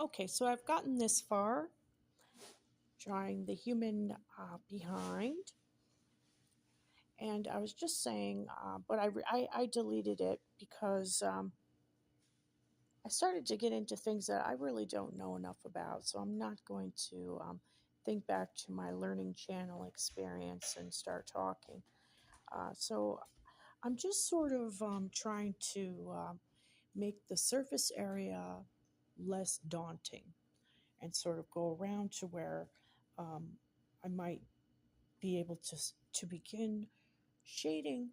Okay, so I've gotten this far, drawing the human behind, and I was just saying, but I deleted it because I started to get into things that I really don't know enough about. So I'm not going to think back to my learning channel experience and start talking. So I'm just sort of trying to make the surface area less daunting and sort of go around to where I might be able to begin shading,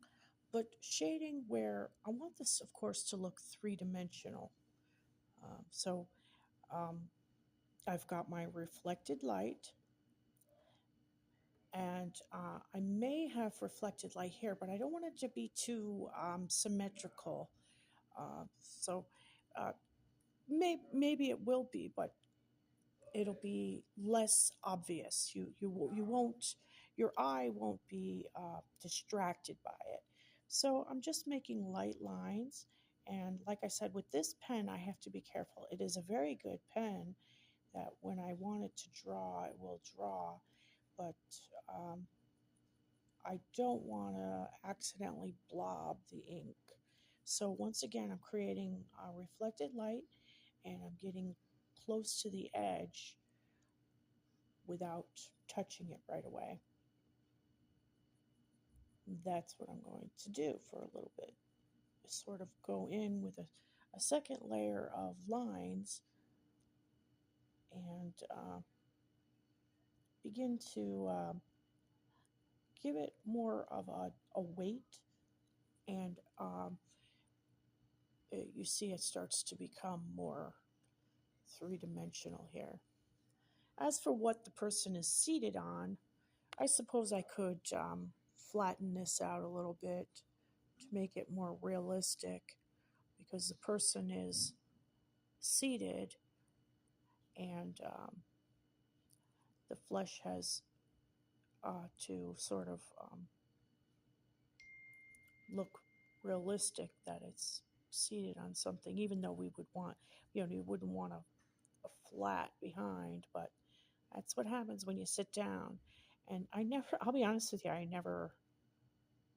but shading where I want this, of course, to look three dimensional. So I've got my reflected light, and I may have reflected light here, but I don't want it to be too symmetrical. So maybe it will be, but it'll be less obvious. You won't, your eye won't be distracted by it. So I'm just making light lines, and like I said, with this pen, I have to be careful. It is a very good pen that when I want it to draw, it will draw, but I don't want to accidentally blob the ink. So once again, I'm creating a reflected light, and I'm getting close to the edge without touching it right away. That's what I'm going to do for a little bit. Sort of go in with a second layer of lines and begin to give it more of a weight. And you see it starts to become more three dimensional here. As for what the person is seated on, I suppose I could flatten this out a little bit to make it more realistic because the person is seated and the flesh has to sort of look realistic that it's seated on something, even though we would want, you wouldn't want a flat behind, but that's what happens when you sit down. And I'll be honest with you, I never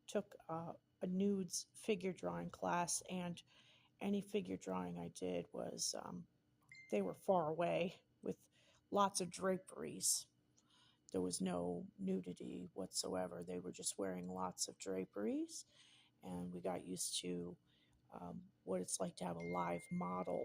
took a nudes figure drawing class, and any figure drawing I did was they were far away with lots of draperies. There was no nudity whatsoever. They were just wearing lots of draperies, and we got used to what it's like to have a live model